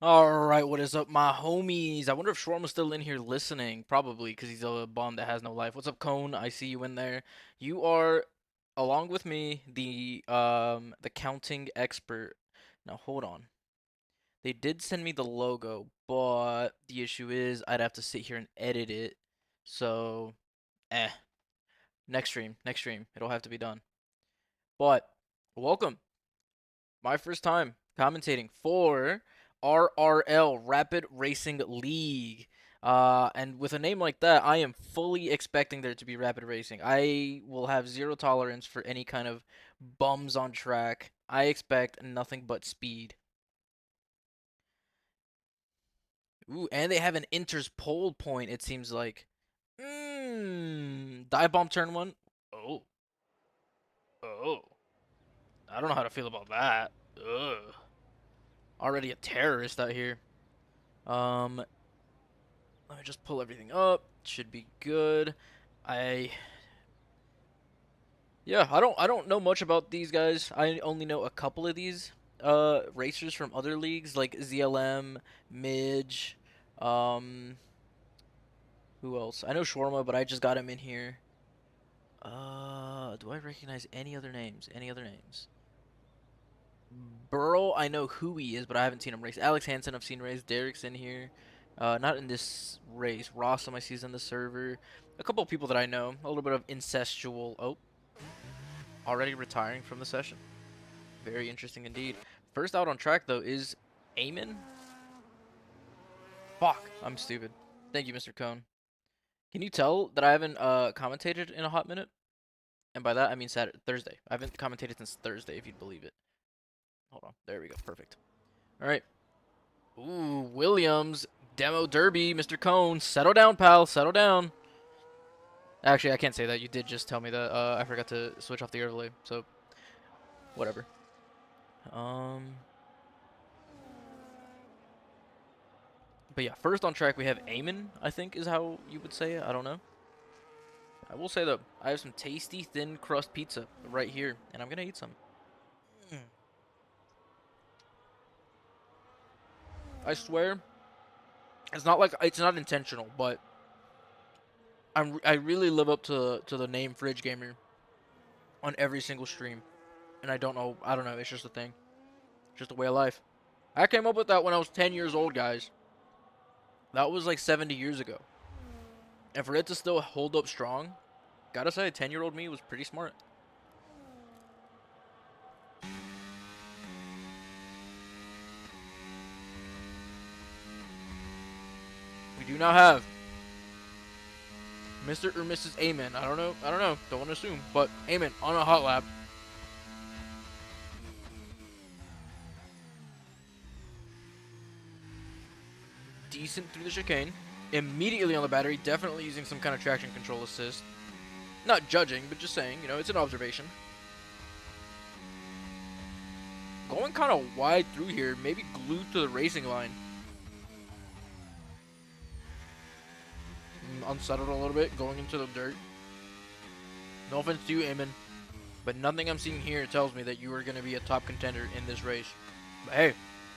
Alright, what is up, my homies? I wonder if Shawarma's still in here listening. Probably, because he's a bum that has no life. What's up, Cone? I see you in there. You are, along with me, the counting expert. Now, hold on. They did send me the logo, but the issue is I'd have to sit here and edit it. So, eh. Next stream. It'll have to be done. But, welcome. My first time commentating for RRL Rapid Racing League. And with a name like that, I am fully expecting there to be rapid racing. I will have zero tolerance for any kind of bums on track. I expect nothing but speed. Ooh, and they have an Inter's pole point, it seems like. Dive bomb turn one. Oh, oh. I don't know how to feel about that. Ugh. Already a terrorist out here. Um, Let me just pull everything up. Should be good. I Yeah, I don't know much about these guys. I only know a couple of these racers from other leagues like ZLM, Midge, um who else? I know Shawarma, but I just got him in here. Do I recognize any other names? Any other names? Burrow, I know who he is, but I haven't seen him race. Alex Hansen, I've seen race. Derek's in here. Not in this race. Rossum, I see is in the server. A couple of people that I know. A little bit of incestual. Oh, already retiring from the session. Very interesting indeed. First out on track, though, is Eamon. Fuck, I'm stupid. Thank you, Mr. Cone. Can you tell that I haven't commentated in a hot minute? And by that, I mean Thursday. I haven't commentated since Thursday, if you'd believe it. Hold on. There we go. Perfect. All right. Ooh, Williams, Demo Derby, Mr. Cone. Settle down, pal. Settle down. Actually, I can't say that. You did just tell me that. I forgot to switch off the overlay, so whatever. Um, but yeah, first on track we have Eamon, I think is how you would say it. I don't know. I will say though, I have some tasty thin crust pizza right here, and I'm gonna eat some. Mm. I swear, it's not intentional, but I really live up to the name Fridge Gamer on every single stream, and I don't know. It's just a thing. It's just a way of life. I came up with that when I was 10 years old, guys. That was like 70 years ago. And for it to still hold up strong, gotta say, 10-year-old me was pretty smart. We do now have Mr. or Mrs. Amen. I don't know. Don't want to assume. But Amen on a hot lap. Decent through the chicane. Immediately on the battery. Definitely using some kind of traction control assist. Not judging, but just saying, it's an observation. Going kind of wide through here. Maybe glued to the racing line. Unsettled a little bit. Going into the dirt. No offense to you, Amen. But nothing I'm seeing here tells me that you are going to be a top contender in this race. But hey,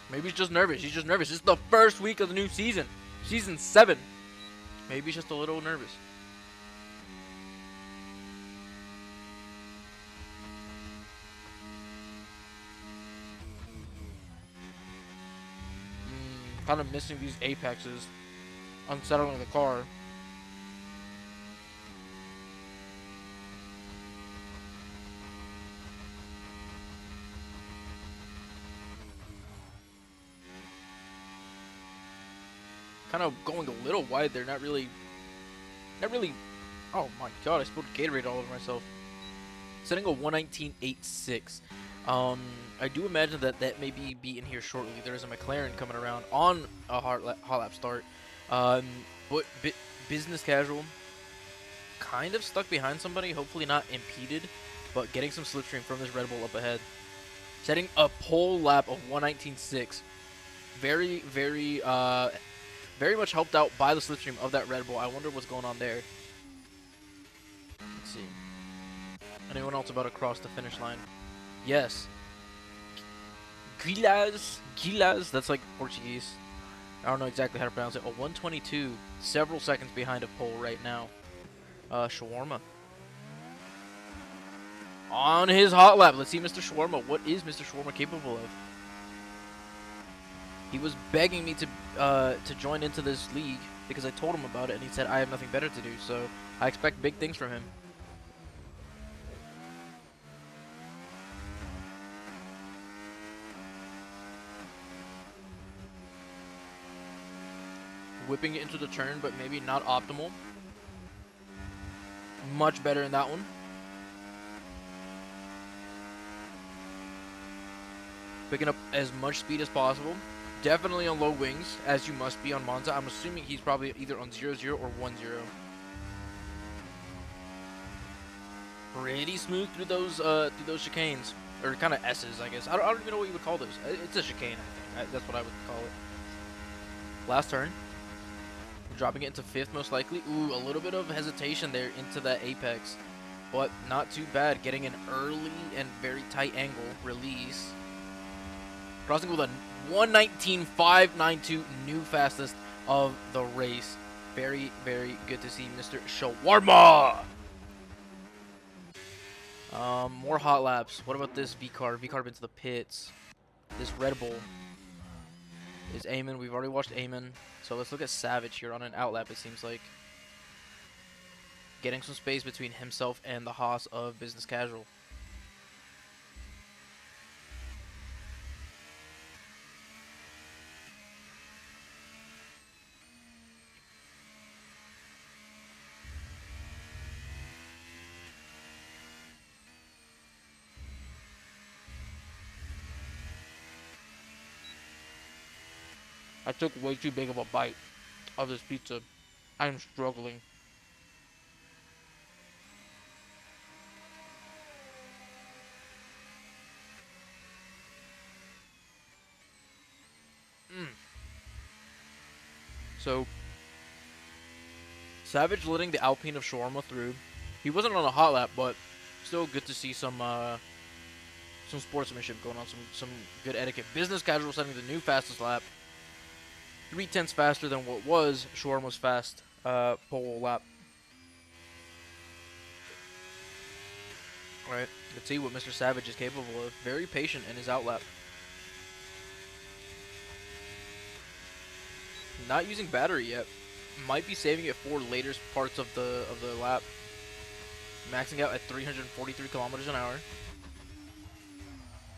maybe he's just nervous. He's just nervous. It's the first week of the new season. Season 7. Maybe he's just a little nervous. Kind of missing these apexes. Unsettling the car. Kind of going a little wide there. Not really. Oh my god, I spilled Gatorade all over myself. Setting a 119.86. I do imagine that may be in here shortly. There is a McLaren coming around on a hot lap start. Um, but business casual. Kind of stuck behind somebody. Hopefully not impeded. But getting some slipstream from this Red Bull up ahead. Setting a pole lap of 119.6. Very, very much helped out by the slipstream of that Red Bull. I wonder what's going on there. Let's see. Anyone else about to cross the finish line? Yes. Gilas. That's like Portuguese. I don't know exactly how to pronounce it. A 122, several seconds behind a pole right now. Shawarma. On his hot lap. Let's see Mr. Shawarma. What is Mr. Shawarma capable of? He was begging me to join into this league because I told him about it, and he said I have nothing better to do. So I expect big things from him. Whipping it into the turn, but maybe not optimal. Much better in that one. Picking up as much speed as possible. Definitely on low wings, as you must be on Monza. I'm assuming he's probably either on 0-0 or 1-0. Pretty smooth through those chicanes. Or kind of S's, I guess. I don't even know what you would call those. It's a chicane, I think. That's what I would call it. Last turn. Dropping it into 5th, most likely. Ooh, a little bit of hesitation there into that apex. But not too bad. Getting an early and very tight angle release. Crossing with a 119.592, new fastest of the race. Very, very good to see Mr. Shawarma. More hot laps. What about this V-Carb? V-Carb into the pits. This Red Bull is Eamon. We've already watched Eamon. So let's look at Savage here on an outlap, it seems like. Getting some space between himself and the Haas of Business Casual. I took way too big of a bite of this pizza. I'm struggling. So, Savage letting the Alpine of Shawarma through. He wasn't on a hot lap, but still good to see some sportsmanship going on, some good etiquette. Business Casual setting the new fastest lap. 3/10 faster than what was Shawarma's fast pole lap. Alright, let's see what Mr. Savage is capable of. Very patient in his outlap. Not using battery yet. Might be saving it for later parts of the lap. Maxing out at 343 kilometers an hour.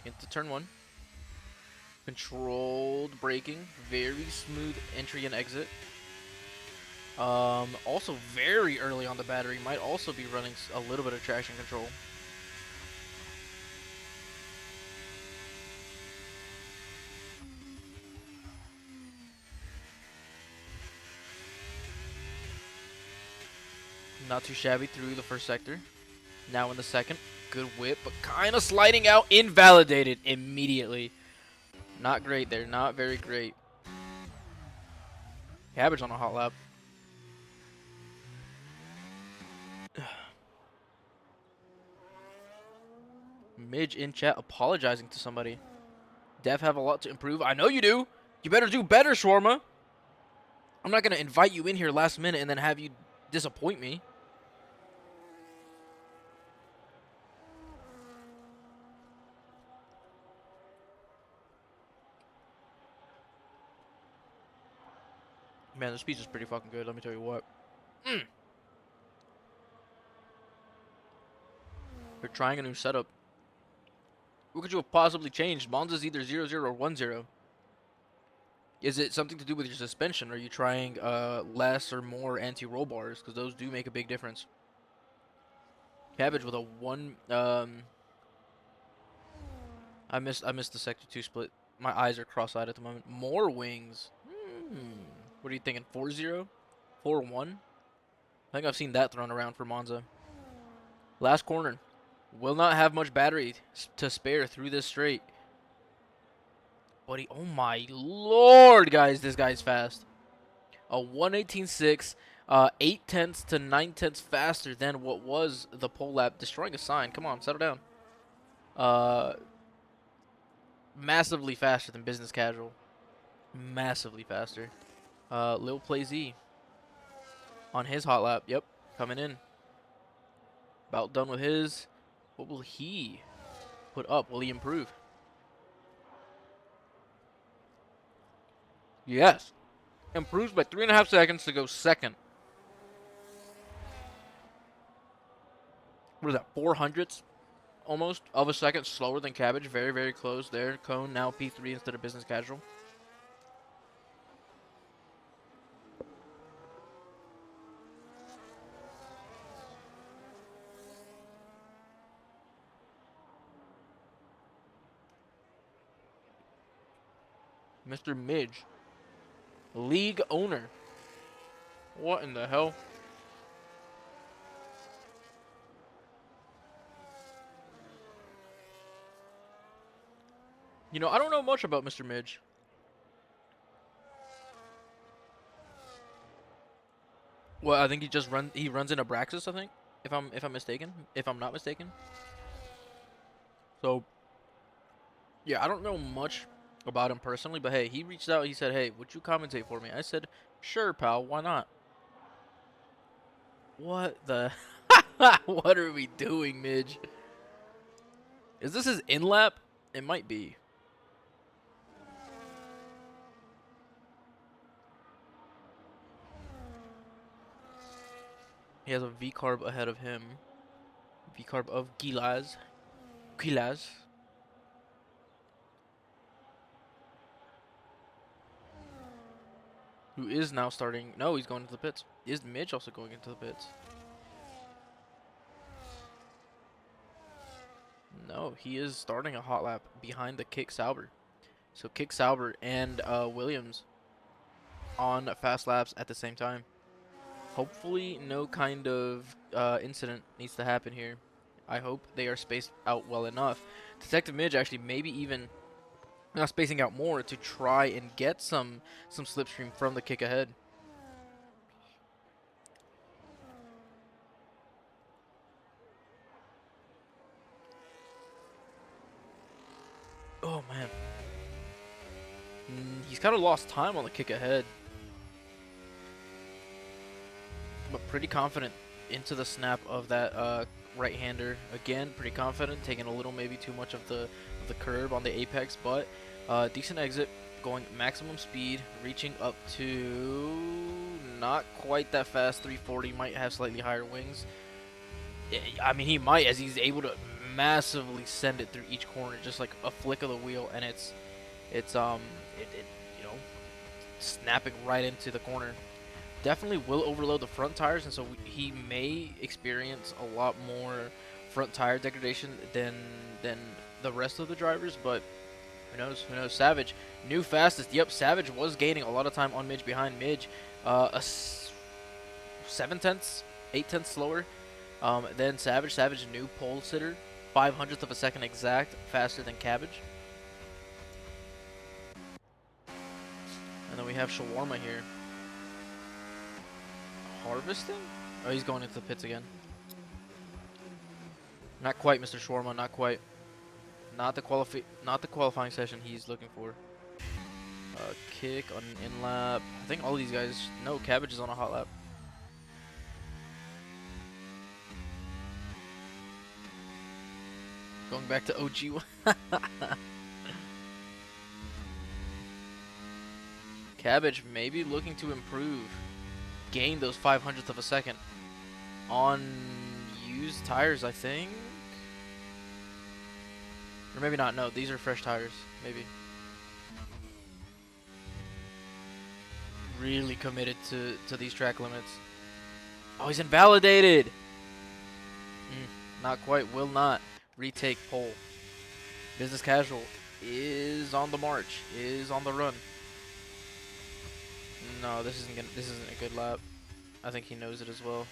Into turn 1. Controlled braking. Very smooth entry and exit. Also very early on the battery. Might also be running a little bit of traction control. Not too shabby through the first sector. Now in the second. Good whip, but kind of sliding out. Invalidated immediately. Not great there. Not very great. Cabbage on a hot lap. Midge in chat apologizing to somebody. Dev have a lot to improve. I know you do. You better do better, Shawarma. I'm not going to invite you in here last minute and then have you disappoint me. Man, this pizza's pretty fucking good, let me tell you what. We're trying a new setup. What could you have possibly changed? Monza's either 0-0 or 1-0. Is it something to do with your suspension? Are you trying less or more anti-roll bars? Because those do make a big difference. Cabbage with a 1... I missed the sector 2 split. My eyes are cross-eyed at the moment. More wings. What are you thinking? 4-0? 4-1? I think I've seen that thrown around for Monza. Last corner. Will not have much battery to spare through this straight. But oh my lord, guys, this guy's fast. A 118.6, 8/10 to 9/10 faster than what was the pole lap. Destroying a sign. Come on, settle down. Massively faster than Business Casual. Massively faster. Lil Play Z on his hot lap. Yep, coming in. About done with his. What will he put up? Will he improve? Yes. Improves by 3.5 seconds to go second. What is that? 400ths almost of a second slower than Cabbage. Very, very close there. Cone now P3 instead of business casual. Mr. Midge. League owner. What in the hell? You know, I don't know much about Mr. Midge. Well, I think he runs in Abraxas, I think. If I'm mistaken. If I'm not mistaken. So yeah, I don't know much about him personally, but hey, he reached out, he said, "Hey, would you commentate for me?" I said, "Sure, pal, why not?" What the what are we doing, Midge? Is this his in lap? It might be. He has a V carb ahead of him. V carb of Gilaz. Gilaz. Who is now starting. No, he's going to the pits. Is Midge also going into the pits? No, he is starting a hot lap behind the Kick Sauber. So Kick Sauber and Williams on fast laps at the same time. Hopefully no kind of incident needs to happen here. I hope they are spaced out well enough. Detective Midge actually maybe even spacing out more to try and get some slipstream from the kick ahead. Oh man. He's kind of lost time on the kick ahead. But pretty confident into the snap of that right-hander. Again, pretty confident, taking a little maybe too much of the curb on the apex, but decent exit, going maximum speed, reaching up to not quite that fast. 340, might have slightly higher wings. I mean, he might, as he's able to massively send it through each corner, just like a flick of the wheel, and it's you know, snapping right into the corner. Definitely will overload the front tires, and so he may experience a lot more front tire degradation than the rest of the drivers, but who knows? Who knows? Savage, new fastest. Yep, Savage was gaining a lot of time on Midge behind Midge. 7/10, 8/10 slower than Savage. Savage, new pole sitter, 500th of a second exact, faster than Cabbage. And then we have Shawarma here. Harvesting? Oh, he's going into the pits again. Not quite, Mr. Shawarma. Not quite. Not the qualifying session he's looking for. Kick on an in lap. I think all of these guys. No, Cabbage is on a hot lap. Going back to OG. Cabbage maybe looking to improve. Gain those 500th of a second on used tires, I think. Or maybe not. No, these are fresh tires. Maybe. Really committed to these track limits. Oh, he's invalidated. Not quite. Will not retake pole. Business casual is on the march. Is on the run. No, this isn't a good lap. I think he knows it as well.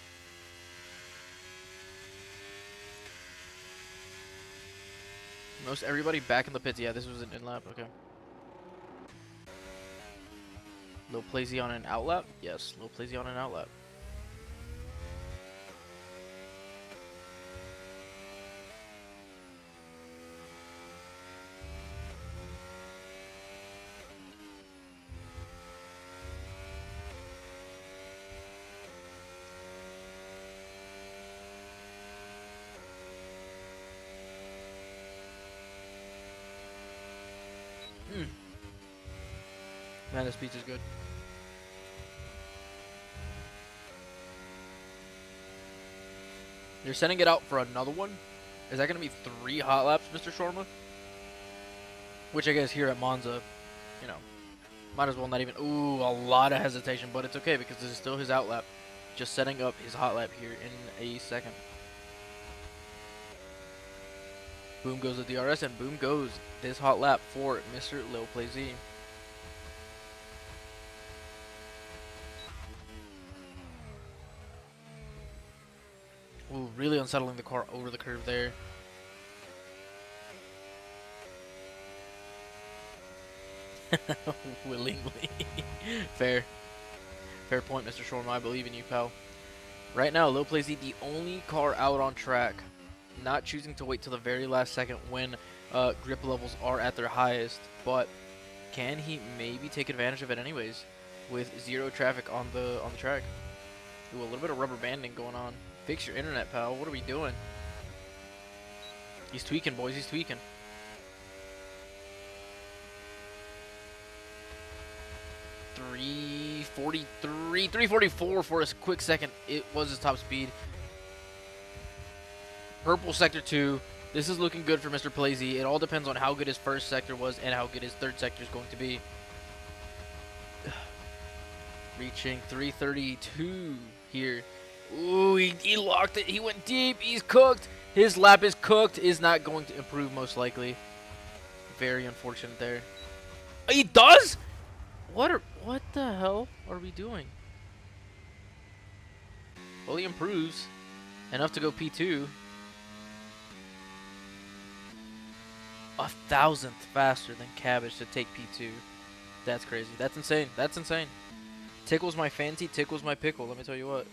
Most everybody back in the pits. Yeah, this was an in lap. Okay. Lil Plazy on an out lap? Yes, Lil Plazy on an out lap. Man, this pizza's good. You're sending it out for another one? Is that going to be 3 hot laps, Mr. Shorma? Which I guess here at Monza, you know, might as well not even... Ooh, a lot of hesitation, but it's okay because this is still his out lap. Just setting up his hot lap here in a second. Boom goes the DRS, and boom goes this hot lap for Mr. Lil Play Z. Ooh, really unsettling the car over the curve there. Willingly. Fair. Fair point, Mr. Shorma. I believe in you, pal. Right now, Lil Play Z, the only car out on track, not choosing to wait till the very last second when grip levels are at their highest. But can he maybe take advantage of it anyways with 0 traffic on the track? Ooh, a little bit of rubber banding going on. Fix your internet, pal. What are we doing? He's tweaking, boys. He's tweaking. .343, 344 for a quick second. It was his top speed. Purple sector 2. This is looking good for Mr. Play Z. It all depends on how good his first sector was and how good his third sector is going to be. Reaching 332 here. Ooh, he locked it. He went deep. He's cooked. His lap is cooked. Is not going to improve most likely. Very unfortunate there. He does? What the hell are we doing? Well, he improves enough to go P2. 1,000th faster than Cabbage to take P2. That's crazy. That's insane. That's insane. Tickles my fancy, tickles my pickle. Let me tell you what.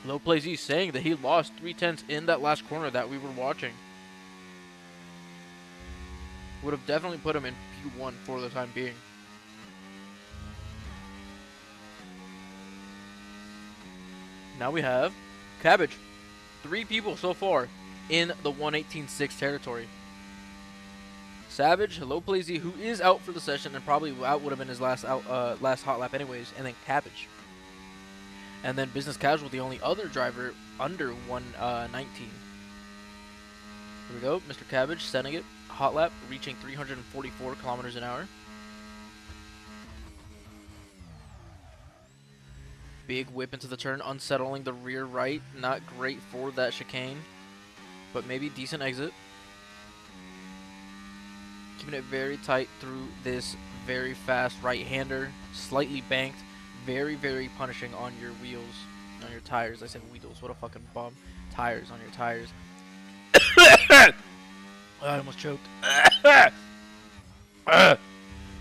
Lil Play Z saying that he lost 3/10 in that last corner that we were watching. Would have definitely put him in P1 for the time being. Now we have Cabbage. 3 people so far in the 118.6 territory. Savage, Lil Play Z, who is out for the session and probably out would have been his last hot lap anyways, and then Cabbage. And then Business Casual, the only other driver under 119. Here we go. Mr. Cabbage setting it. Hot lap, reaching 344 kilometers an hour. Big whip into the turn, unsettling the rear right. Not great for that chicane, but maybe decent exit. Keeping it very tight through this very fast right-hander. Slightly banked. Very, very punishing on your wheels, on your tires. I said wheels, what a fucking bum. Tires, on your tires. I almost choked.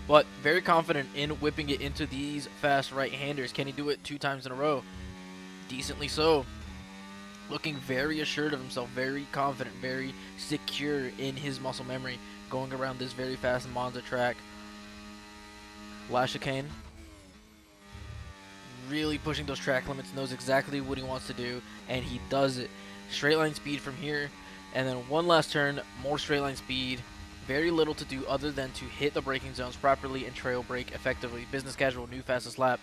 But very confident in whipping it into these fast right-handers. Can he do it 2 times in a row? Decently so. Looking very assured of himself, very confident, very secure in his muscle memory, going around this very fast Monza track. Last chicane. Really pushing those track limits, knows exactly what he wants to do, and he does it. Straight line speed from here, and then one last turn, more straight line speed. Very little to do other than to hit the braking zones properly and trail brake effectively. Business Casual, new fastest lap.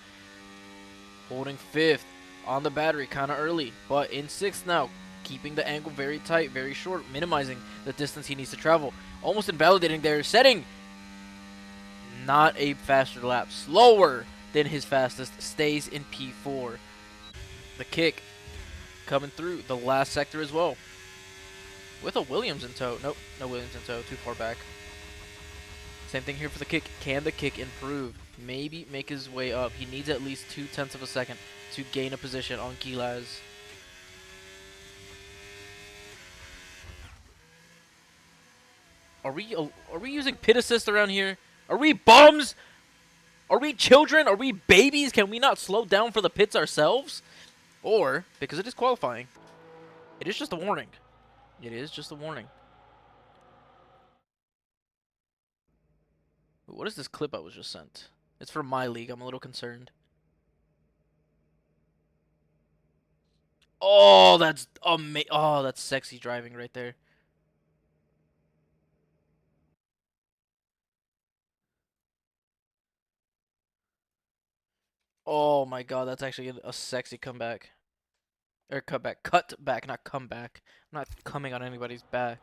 Holding 5th on the battery, kind of early, but in 6th now. Keeping the angle very tight, very short, minimizing the distance he needs to travel. Almost invalidating there, setting not a faster lap, slower than his fastest, stays in P4. The kick coming through the last sector as well. With a Williams in tow. Nope, no Williams in tow, too far back. Same thing here for the kick. Can the kick improve? Maybe make his way up. He needs at least 0.2 of a second to gain a position on Gilaz. Are we using pit assist around here? Are we bums? Are we children? Are we babies? Can we not slow down for the pits ourselves? Or, because it is qualifying, it is just a warning. It is just a warning. What is this clip I was just sent? It's from my league. I'm a little concerned. Oh, that's amazing. Oh, that's sexy driving right there. Oh my god, that's actually a sexy comeback. Or cutback. Cut back, not comeback. I'm not coming on anybody's back.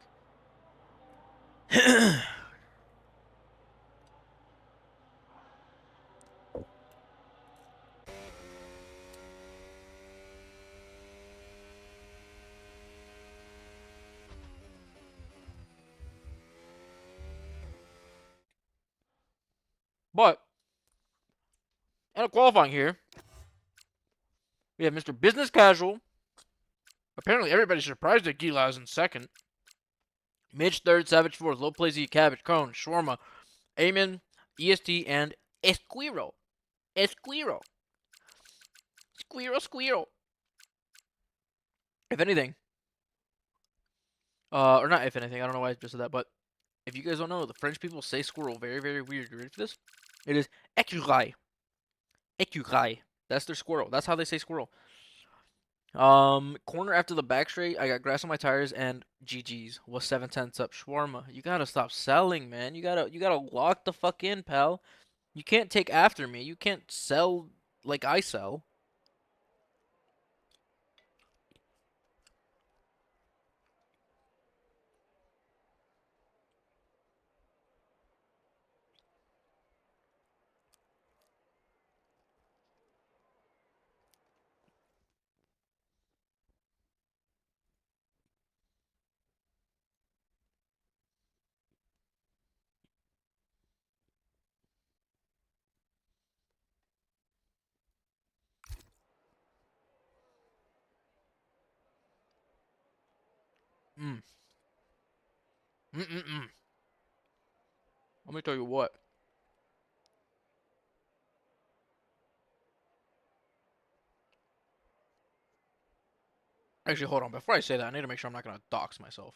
But, and a qualifying here, we have Mr. Business Casual. Apparently, everybody's surprised that Gila is in second. Mitch third, Savage fourth, Low Play Z, Cabbage, Cone, Shawarma, Eamon, EST, and Esquiro. Esquiro. Squirrel. If anything, or not if anything, I don't know why I just said that, but if you guys don't know, the French people say squirrel very, very weird. You ready for this? It is écureuil. Écureuil. That's their squirrel. That's how they say squirrel. Corner after the back straight, I got grass on my tires and GG's was 7/10 up. Shawarma, you gotta stop selling, man. You gotta lock the fuck in, pal. You can't take after me. You can't sell like I sell. Mm. Mm-mm-mm. Let me tell you what. Actually, hold on. Before I say that, I need to make sure I'm not gonna dox myself.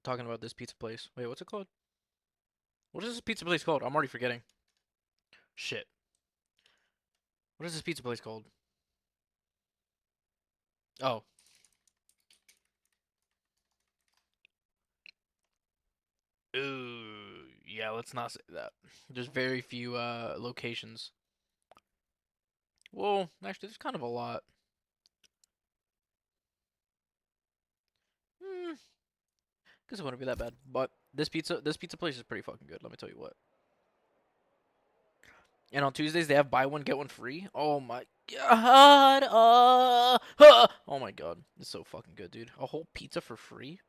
Talking about this pizza place. Wait, what's it called? What is this pizza place called? I'm already forgetting. Shit. What is this pizza place called? Oh. Ooh. Yeah, let's not say that. There's very few locations. Well, actually, there's kind of a lot. Hmm. Guess it wouldn't be that bad. But this pizza place is pretty fucking good. Let me tell you what. And on Tuesdays they have buy one get one free. Oh my god. Oh my god. It's so fucking good, dude. A whole pizza for free?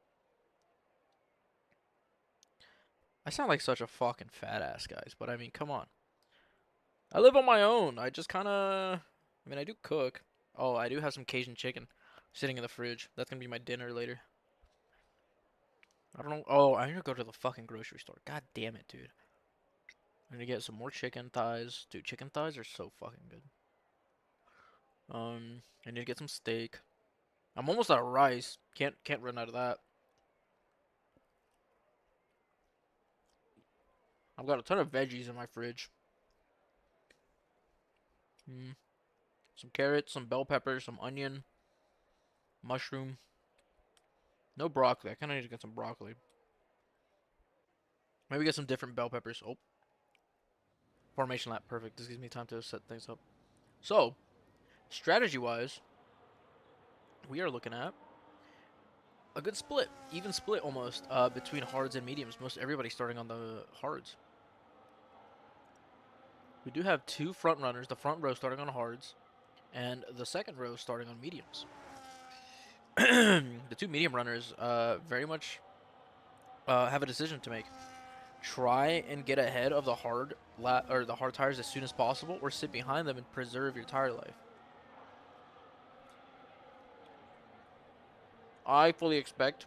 I sound like such a fucking fat ass, guys, but I mean, come on. I live on my own. I just kind of I mean, I do cook. Oh, I do have some Cajun chicken sitting in the fridge. That's going to be my dinner later. I don't know. Oh, I need to go to the fucking grocery store. God damn it, dude. I need to get some more chicken thighs. Dude, chicken thighs are so fucking good. I need to get some steak. I'm almost out of rice. Can't run out of that. I've got a ton of veggies in my fridge. Mm, some carrots, some bell peppers, some onion, mushroom. No broccoli. I kind of need to get some broccoli. Maybe get some different bell peppers. Oh, formation lap. Perfect. This gives me time to set things up. So, strategy-wise, we are looking at a good split, even split almost, between hards and mediums. Most everybody starting on the hards. We do have two front runners, the front row starting on hards, and the second row starting on mediums. The two medium runners very much have a decision to make. Try and get ahead of the the hard tires as soon as possible, or sit behind them and preserve your tire life. I fully expect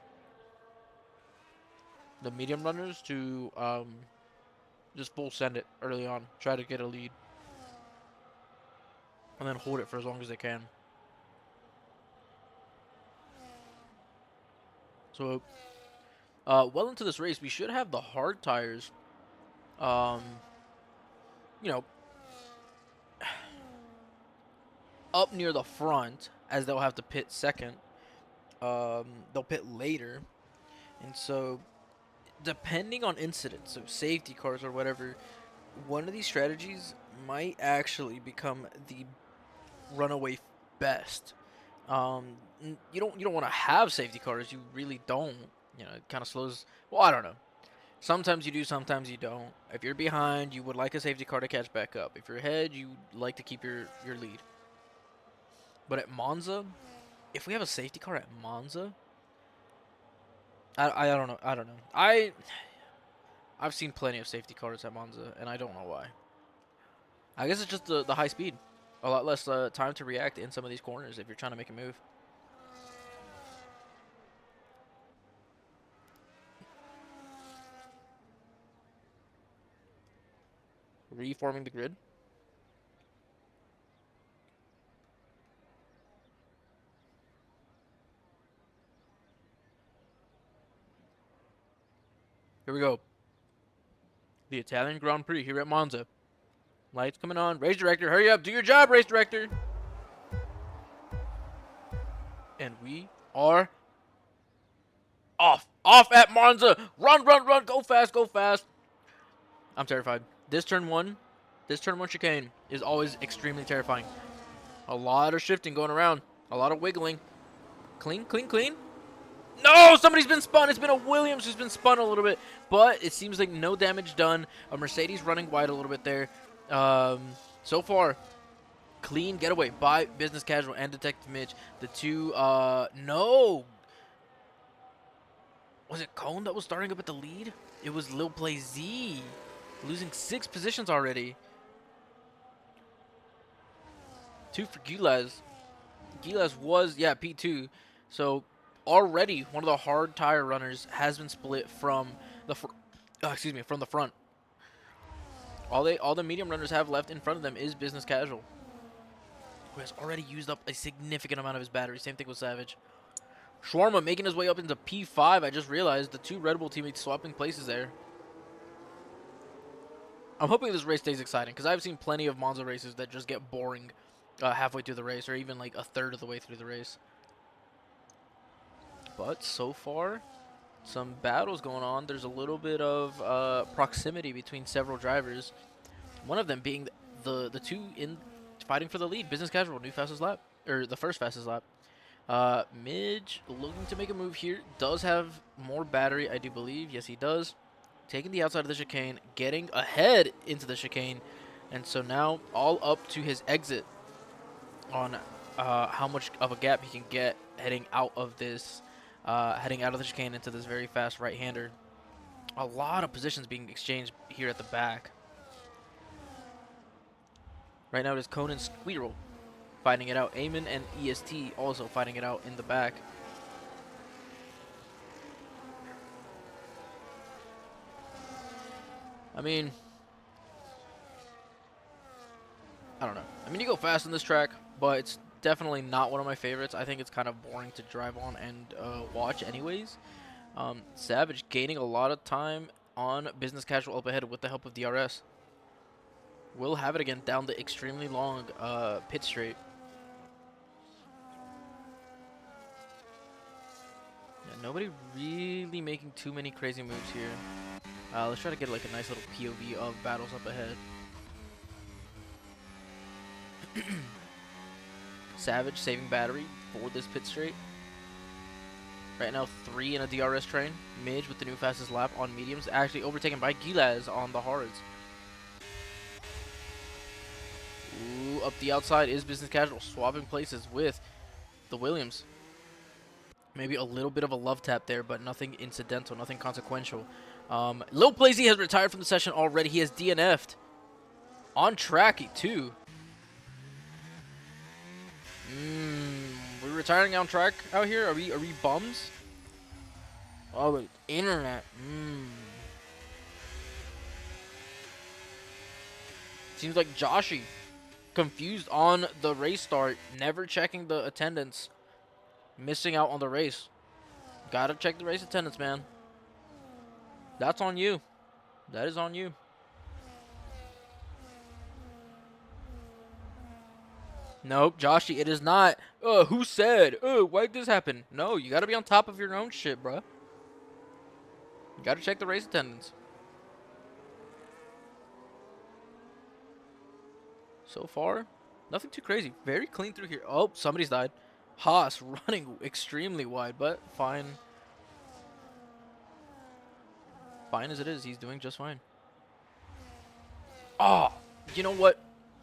the medium runners to Just full send it early on. Try to get a lead. And then hold it for as long as they can. So, well into this race, we should have the hard tires, um, you know, up near the front, as they'll have to pit second. They'll pit later. And so, depending on incidents, so safety cars or whatever, one of these strategies might actually become the runaway best. You don't want to have safety cars. You really don't. You know, it kind of slows. Well, I don't know. Sometimes you do, sometimes you don't. If you're behind, you would like a safety car to catch back up. If you're ahead, you like to keep your lead. But at Monza, if we have a safety car at Monza, I don't know. I don't know. I've seen plenty of safety cars at Monza, and I don't know why. I guess it's just the high speed. A lot less time to react in some of these corners if you're trying to make a move. Reforming the grid. Here we go. The Italian Grand Prix here at Monza. Lights coming on. Race director, hurry up. Do your job, race director. And we are off. Off at Monza. Run, run, run. Go fast, go fast. I'm terrified. This turn one chicane is always extremely terrifying. A lot of shifting going around. A lot of wiggling. Clean, clean, clean. No, somebody's been spun. It's been a Williams who's been spun a little bit. But it seems like no damage done. A Mercedes running wide a little bit there. So far, clean getaway by Business Casual and Detective Mitch. The two, no. Was it Cone that was starting up at the lead? It was Lil Play Z. Losing 6 positions already. 2 for Gilaz. Gilaz was, yeah, P2. So already one of the hard tire runners has been split from the from the front. All the medium runners have left in front of them is Business Casual, who has already used up a significant amount of his battery. Same thing with Savage. Shawarma making his way up into P5. I just realized the 2 Red Bull teammates swapping places there. I'm hoping this race stays exciting, because I've seen plenty of Monza races that just get boring halfway through the race, or even like a third of the way through the race. But so far, some battles going on. There's a little bit of proximity between several drivers. One of them being the 2 in fighting for the lead. Business Casual, new fastest lap, or the first fastest lap. Midge looking to make a move here. Does have more battery, I do believe. Yes, he does. Taking the outside of the chicane, getting ahead into the chicane, and so now all up to his exit on how much of a gap he can get heading out of this, heading out of the chicane into this very fast right-hander. A lot of positions being exchanged here at the back. Right now it is Conan Squirrel fighting it out. Eamon and EST also fighting it out in the back. I mean, I don't know. I mean, you go fast on this track, but it's definitely not one of my favorites. I think it's kind of boring to drive on and watch anyways. Savage gaining a lot of time on Business Casual up ahead with the help of DRS. We'll have it again down the extremely long pit straight. Yeah, nobody really making too many crazy moves here. Let's try to get like a nice little POV of battles up ahead. Savage saving battery for this pit straight. Right now 3 in a DRS train. Midge with the new fastest lap on mediums. Actually overtaken by Gilaz on the hards. Ooh, up the outside is Business Casual. Swapping places with the Williams. Maybe a little bit of a love tap there, but nothing incidental, nothing consequential. Lil Plazy has retired from the session already. He has DNF'd. On track, too. We're retiring on track out here? Are we bums? Oh, but internet. Seems like Joshy confused on the race start, never checking the attendance, missing out on the race. Gotta check the race attendance, man. That's on you. That is on you. Nope, Joshy, it is not. Who said? Why did this happen? No, you gotta be on top of your own shit, bruh. You gotta check the race attendance. So far, nothing too crazy. Very clean through here. Oh, somebody's died. Haas running extremely wide, but fine. Fine as it is, he's doing just fine. Oh, you know what?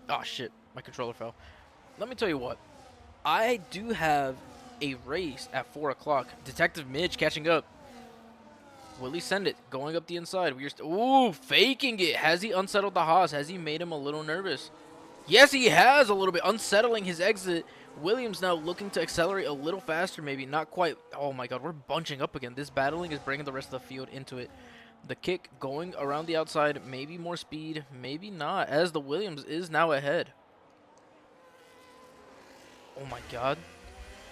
Oh, shit. My controller fell. Let me tell you what. I do have a race at 4 o'clock. Detective Midge catching up. Willie send it. Going up the inside. Ooh, faking it. Has he unsettled the Haas? Has he made him a little nervous? Yes, he has a little bit. Unsettling his exit. Williams now looking to accelerate a little faster, maybe. Not quite. Oh, my God. We're bunching up again. This battling is bringing the rest of the field into it. The kick going around the outside. Maybe more speed. Maybe not. As the Williams is now ahead. Oh, my God.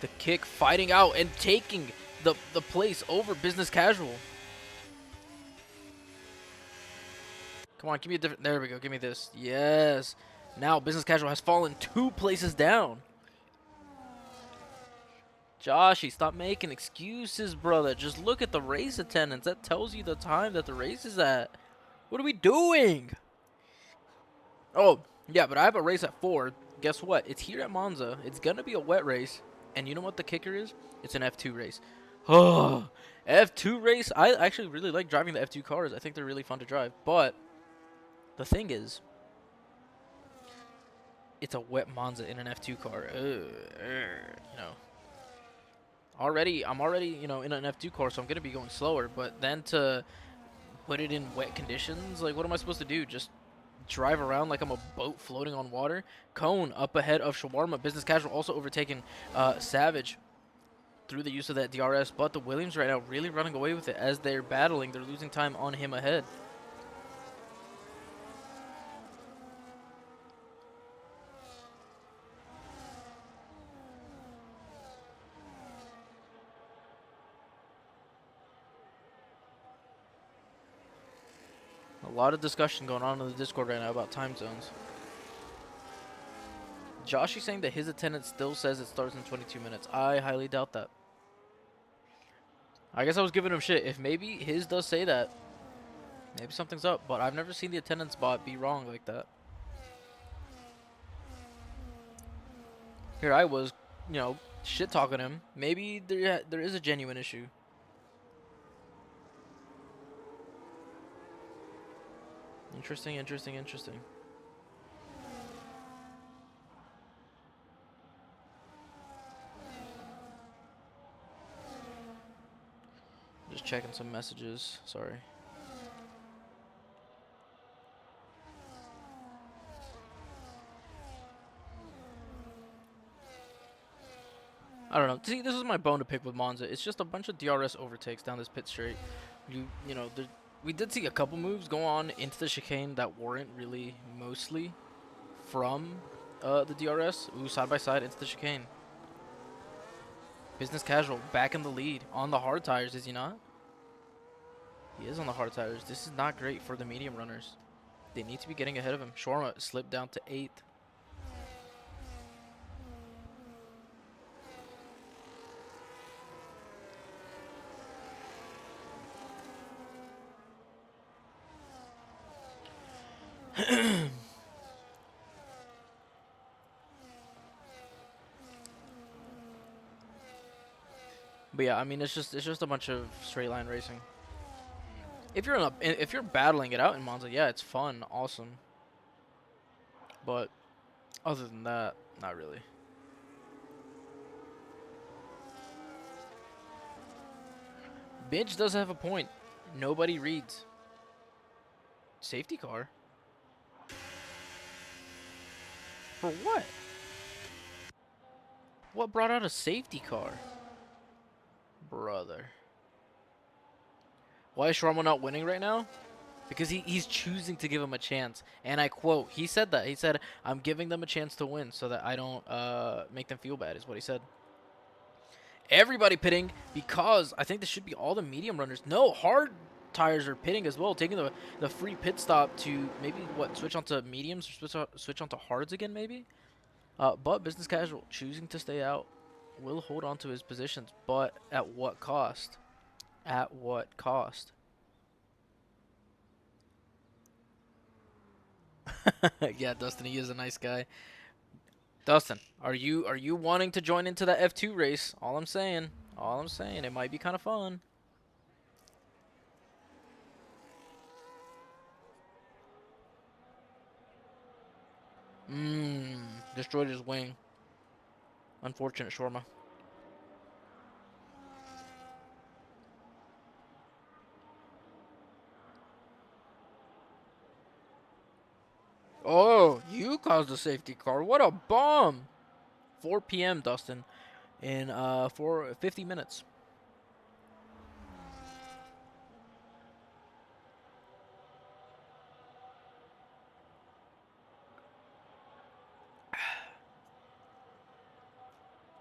The kick fighting out and taking the place over business casual. Come on, give me a different. There we go. Give me this. Yes. Now business casual has fallen 2 places down. Joshy, stop making excuses, brother. Just look at the race attendance. That tells you the time that the race is at. What are we doing? Oh, yeah, but I have a race at 4. Guess what? It's here at Monza. It's going to be a wet race. And you know what the kicker is? It's an F2 race. Oh, F2 race? I actually really like driving the F2 cars. I think they're really fun to drive. But the thing is, it's a wet Monza in an F2 car. You know. I'm already, you know, in an F2 car, so I'm going to be going slower. But then to put it in wet conditions, like, what am I supposed to do? Just drive around like I'm a boat floating on water? Cone up ahead of Shawarma. Business Casual also overtaking Savage through the use of that DRS. But the Williams right now really running away with it as they're battling. They're losing time on him ahead. A lot of discussion going on in the Discord right now about time zones. Josh is saying that his attendance still says it starts in 22 minutes. I highly doubt that. I guess I was giving him shit. If maybe his does say that, maybe something's up. But I've never seen the attendance bot be wrong like that. Here I was, you know, shit talking him. Maybe there is a genuine issue. Interesting, interesting, interesting. Just checking some messages. Sorry. I don't know. See, this is my bone to pick with Monza. It's just a bunch of DRS overtakes down this pit straight. You know, we did see a couple moves go on into the chicane that weren't really mostly from the DRS. Ooh, side by side into the chicane. Business Casual back in the lead on the hard tires, is he not? He is on the hard tires. This is not great for the medium runners. They need to be getting ahead of him. Shawarma slipped down to 8th. But yeah, I mean, it's just a bunch of straight line racing. If you're battling it out in Monza, yeah, it's fun, awesome. But other than that, not really. Midge does have a point. Nobody reads. Safety car? For what? What brought out a safety car? Brother. Why is Shawarma not winning right now? because he's choosing to give him a chance. And I quote, he said that. He said, "I'm giving them a chance to win so that I don't make them feel bad," is what he said. Everybody pitting because I think this should be all the medium runners. No, hard tires are pitting as well, taking the free pit stop to maybe what switch onto mediums or switch onto hards again maybe. But business casual choosing to stay out will hold on to his positions, but at what cost? At what cost? Yeah, Dustin, he is a nice guy. Dustin, are you wanting to join into that F2 race? All I'm saying, it might be kind of fun. Destroyed his wing. Unfortunate, Shorma. Oh, you caused a safety car. What a bomb! 4 p.m. Dustin, in for 50 minutes.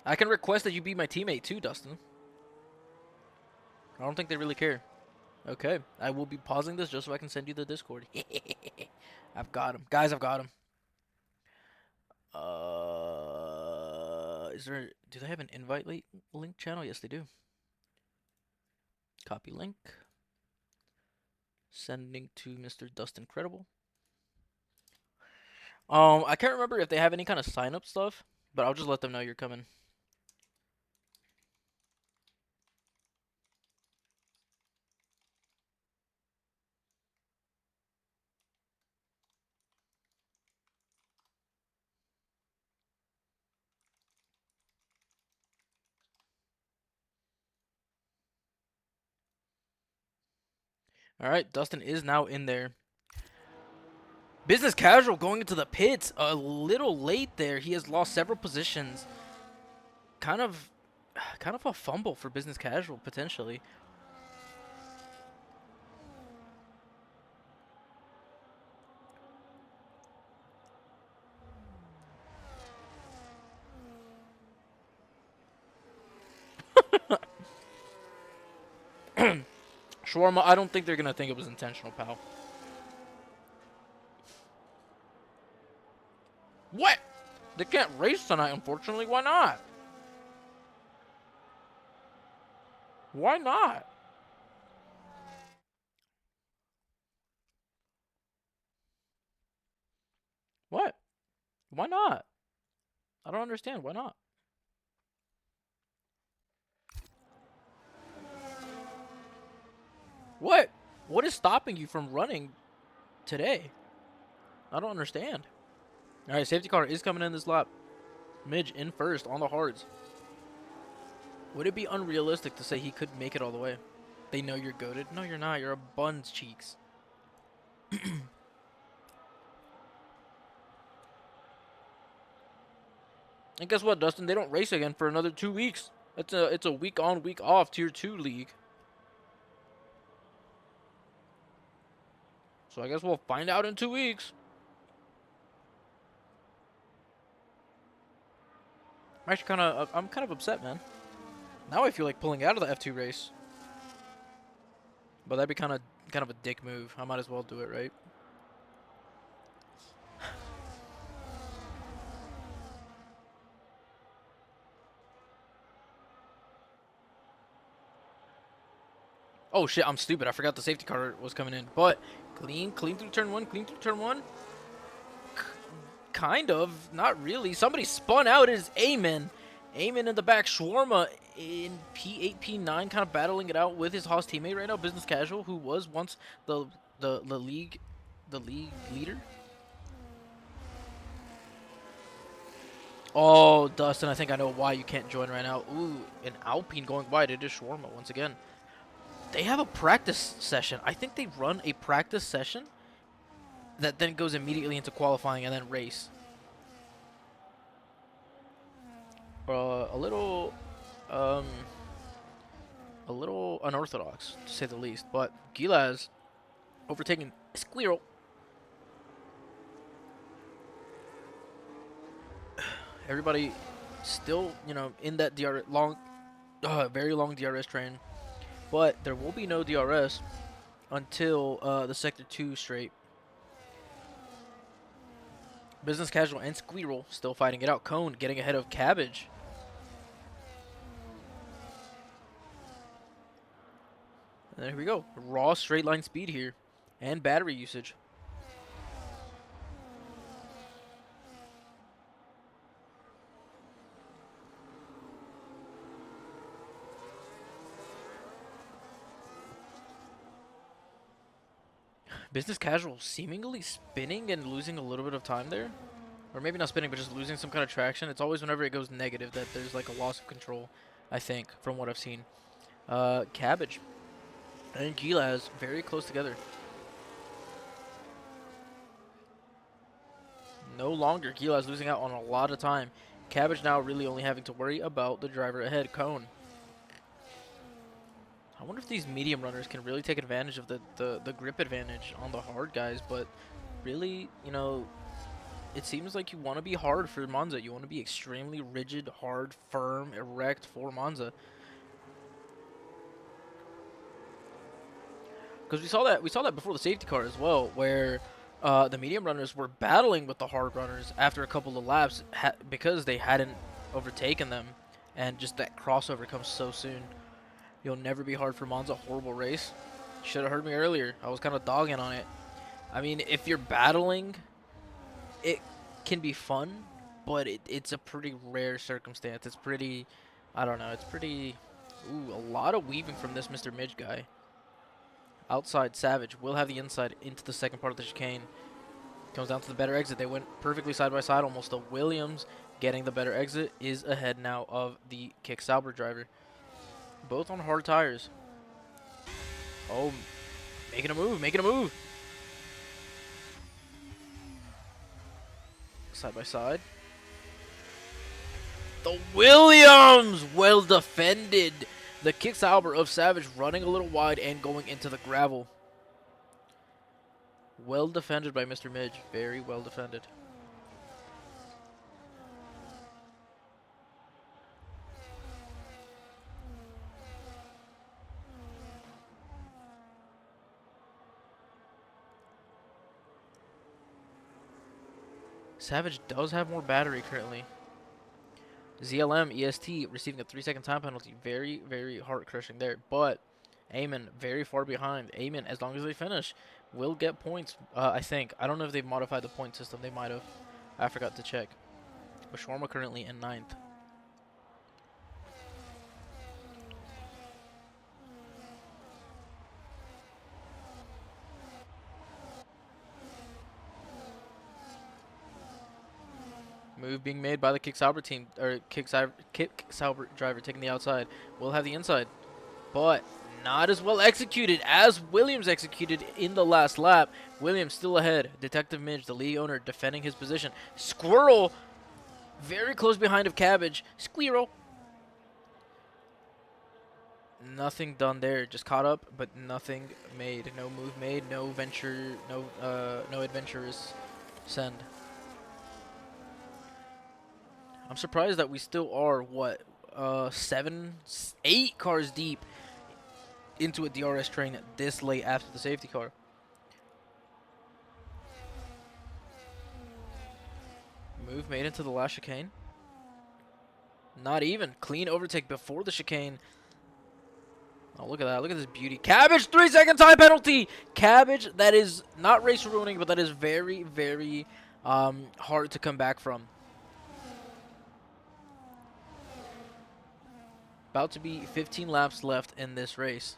I can request that you be my teammate too, Dustin. I don't think they really care. Okay, I will be pausing this just so I can send you the Discord. I've got him, guys. I've got him. Is there? Do they have an invite link channel? Yes, they do. Copy link. Sending to Mr. Dustin Credible. I can't remember if they have any kind of sign up stuff, but I'll just let them know you're coming. All right, Dustin is now in there. Business casual going into the pits a little late there. He has lost several positions. Kind of a fumble for business casual potentially. Shawarma, I don't think they're gonna think it was intentional, pal. What? They can't race tonight, unfortunately. Why not? Why not? What? Why not? I don't understand. Why not? What? What is stopping you from running today? I don't understand. All right, safety car is coming in this lap. Midge in first on the hards. Would it be unrealistic to say he could make it all the way? They know you're goated. No, you're not. You're a buns cheeks. And guess what, Dustin? They don't race again for another 2 weeks. It's a week on, week off tier 2 league. So I guess we'll find out in 2 weeks. I'm kind of upset, man. Now I feel like pulling out of the F2 race. But that'd be kind of a dick move. I might as well do it, right? Oh shit, I'm stupid. I forgot the safety car was coming in. But clean through turn one, clean through turn one. Kind of, not really. Somebody spun out. It is Amen. Amen in the back. Shawarma in P8, P9, kind of battling it out with his Haas teammate right now, Business Casual, who was once the league leader. Oh, Dustin, I think I know why you can't join right now. Ooh, an Alpine going wide. It is Shawarma once again. They have a practice session. I think they run a practice session that then goes immediately into qualifying and then race. A little unorthodox, to say the least. But Gilaz overtaking Squirrel. Everybody still, you know, in that very long DRS train. But there will be no DRS until the Sector 2 straight. Business Casual and Squirrel still fighting it out. Cone getting ahead of Cabbage. And there we go. Raw straight line speed here. And battery usage. Business Casual seemingly spinning and losing a little bit of time there. Or maybe not spinning, but just losing some kind of traction. It's always whenever it goes negative that there's like a loss of control, I think, from what I've seen. Cabbage and Gilaz very close together. No longer Gilaz losing out on a lot of time. Cabbage now really only having to worry about the driver ahead, Cone. I wonder if these medium runners can really take advantage of the grip advantage on the hard guys, but really, you know, it seems like you want to be hard for Monza. You want to be extremely rigid, hard, firm, erect for Monza. Because we saw that before the safety car as well, where the medium runners were battling with the hard runners after a couple of laps because they hadn't overtaken them, and just that crossover comes so soon. You'll never be hard for Monza. Horrible race. Should have heard me earlier. I was kind of dogging on it. I mean, if you're battling, it can be fun, but it's a pretty rare circumstance. It's pretty, I don't know, it's pretty, ooh, a lot of weaving from this Mr. Midge guy. Outside Savage will have the inside into the second part of the chicane. Comes down to the better exit. They went perfectly side by side, almost a Williams getting the better exit is ahead now of the Kick Sauber driver. Both on hard tires. Oh, making a move, making a move. Side by side. The Williams, well defended. The Kick Sauber of Savage running a little wide and going into the gravel. Well defended by Mr. Midge. Very well defended. Savage does have more battery currently. ZLM EST receiving a 3-second time penalty. Very, very heart-crushing there. But Eamon very far behind. Eamon, as long as they finish, will get points, I think. I don't know if they've modified the point system. They might have. I forgot to check. But Shawarma currently in 9th. Move being made by the Kick Sauber team, or Kick Sauber driver taking the outside. Will have the inside, but not as well executed as Williams executed in the last lap. Williams still ahead. Detective Midge, the league owner, defending his position. Squirrel, very close behind of Cabbage. Squirrel. Nothing done there. Just caught up, but nothing made. No move made. No venture. No adventurous send. I'm surprised that we still are, what, 8 cars deep into a DRS train this late after the safety car. Move made into the last chicane. Not even. Clean overtake before the chicane. Oh, look at that. Look at this beauty. Cabbage, 3-second time penalty. Cabbage, that is not race ruining, but that is very, very hard to come back from. About to be 15 laps left in this race.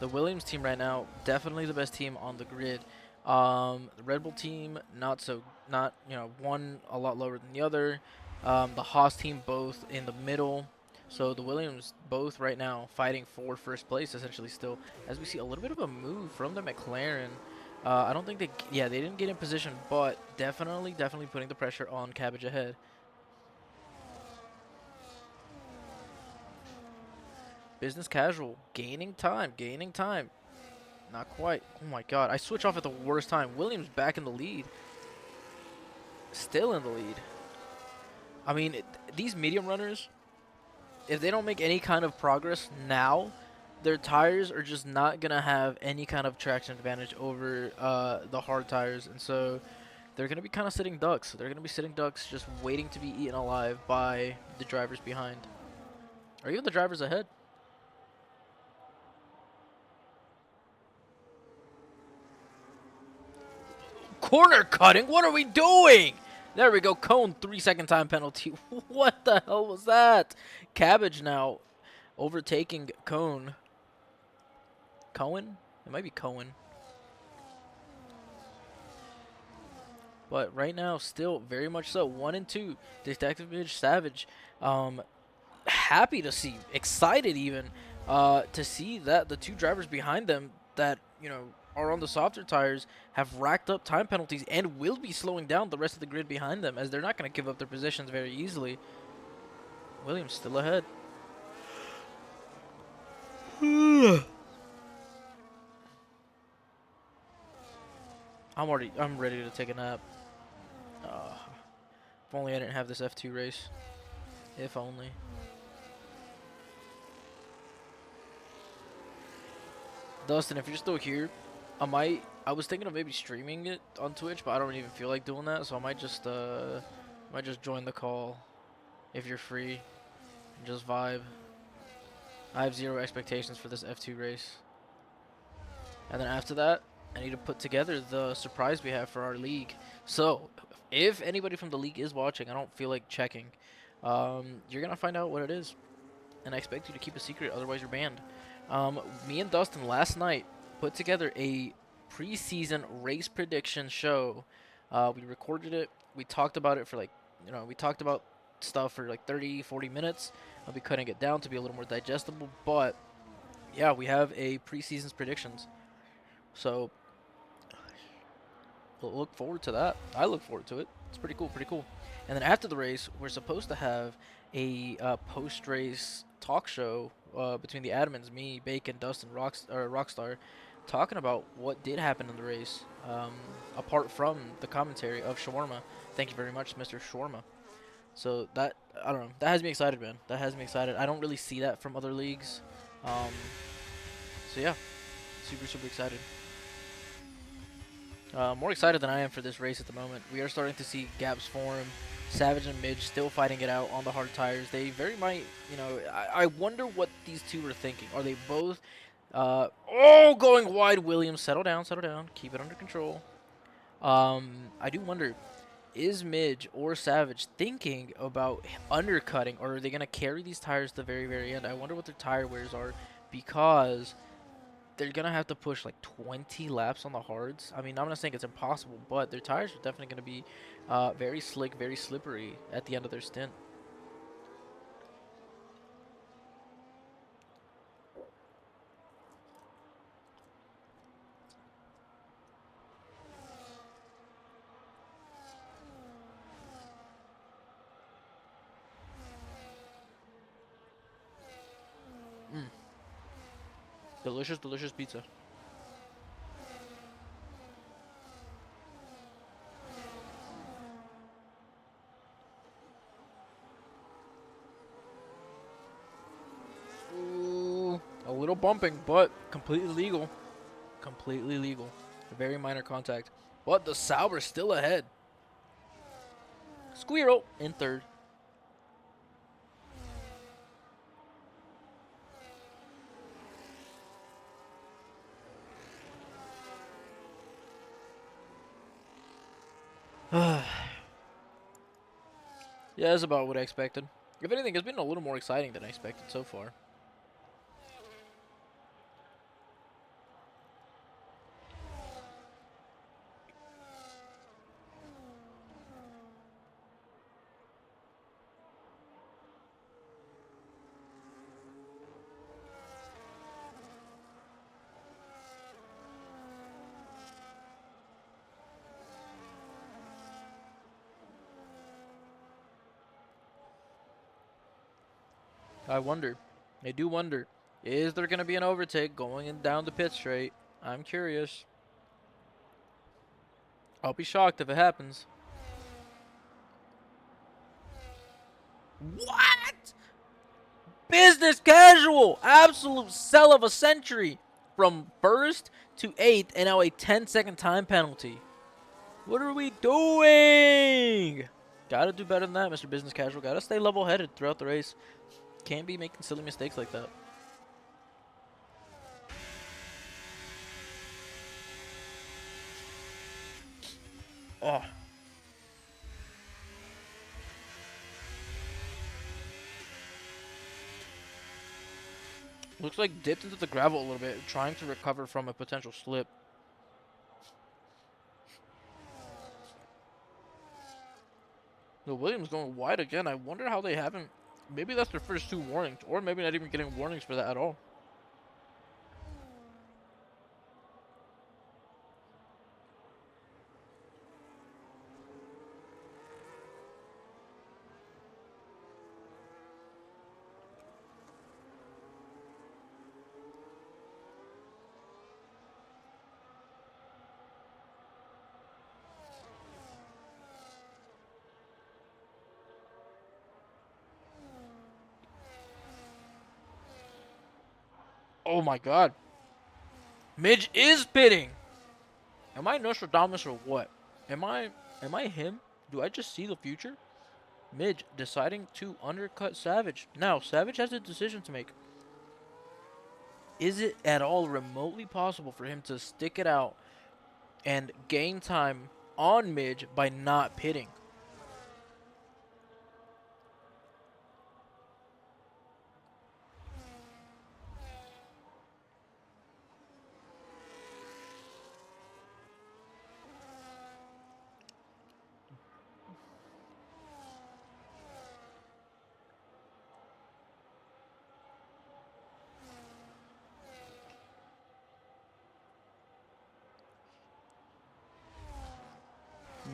The Williams team right now, definitely the best team on the grid. The Red Bull team, one a lot lower than the other. The Haas team both in the middle. So the Williams both right now fighting for first place essentially still. As we see a little bit of a move from the McLaren. I don't think they didn't get in position, but definitely putting the pressure on Cabbage ahead. business casual. Gaining time, gaining time. Not quite. Oh my god, I switch off at the worst time. Williams back in the lead. Still in the lead. I mean, these medium runners, if they don't make any kind of progress now, their tires are just not going to have any kind of traction advantage over the hard tires. And so they're going to be kind of sitting ducks. They're going to be sitting ducks just waiting to be eaten alive by the drivers behind. Or even the drivers ahead. Corner cutting? What are we doing? There we go. Cone 3-second time penalty. What the hell was that? Cabbage now overtaking Cone. Cohen? It might be Cohen. But right now, still very much so. 1 and 2. Detective Midge Savage. Happy to see, excited even, to see that the two drivers behind them that, you know, are on the softer tires have racked up time penalties and will be slowing down the rest of the grid behind them, as they're not going to give up their positions very easily. Williams still ahead. I'm ready to take a nap. If only I didn't have this F2 race. If only. Dustin, if you're still here, I was thinking of maybe streaming it on Twitch, but I don't even feel like doing that, so I might just join the call if you're free and just vibe. I have zero expectations for this F2 race. And then after that, I need to put together the surprise we have for our league. So, if anybody from the league is watching, I don't feel like checking. You're going to find out what it is. And I expect you to keep a secret, otherwise you're banned. Me and Dustin last night put together a preseason race prediction show. We recorded it. We talked about it for we talked about stuff for like 30, 40 minutes. I'll be cutting it down to be a little more digestible. But, yeah, we have a preseason's predictions. So, we'll look forward to that. I look forward to it. It's pretty cool, pretty cool. And then after the race, we're supposed to have a post-race talk show between the admins, me, Bacon, Dustin, Rockstar, talking about what did happen in the race, apart from the commentary of Shawarma. Thank you very much, Mr. Shawarma. So that, I don't know, that has me excited, man. That has me excited. I don't really see that from other leagues. So yeah, super, super excited. More excited than I am for this race at the moment. We are starting to see gaps form. Savage and Midge still fighting it out on the hard tires. They very might, you know, I wonder what these two are thinking. Are they both, going wide, Williams. Settle down, keep it under control. I do wonder, is Midge or Savage thinking about undercutting, or are they going to carry these tires to the very, very end? I wonder what their tire wears are, because they're going to have to push like 20 laps on the hards. I mean, I'm not saying it's impossible, but their tires are definitely going to be very slick, very slippery at the end of their stint. Mm. Delicious, delicious pizza. Ooh, a little bumping, but completely legal. Completely legal. A very minor contact. But the Sauber still ahead. Squirrel in third. Yeah, that's about what I expected. If anything, it's been a little more exciting than I expected so far. I wonder. I do wonder Is there going to be an overtake going down the pit straight? I'm curious. I'll be shocked if it happens. What? Business casual! Absolute sell of a century! From first to eighth, and now a 10-second time penalty. What are we doing? Gotta do better than that, Mr. Business Casual. Gotta stay level-headed throughout the race. Can't be making silly mistakes like that. Oh. Looks like dipped into the gravel a little bit, trying to recover from a potential slip. The Williams going wide again. I wonder how they haven't. Maybe that's their first 2 warnings, or maybe not even getting warnings for that at all. Oh my god. Midge is pitting. Am I Nostradamus or what? Am I him? Do I just see the future? Midge deciding to undercut Savage. Now, Savage has a decision to make. Is it at all remotely possible for him to stick it out and gain time on Midge by not pitting?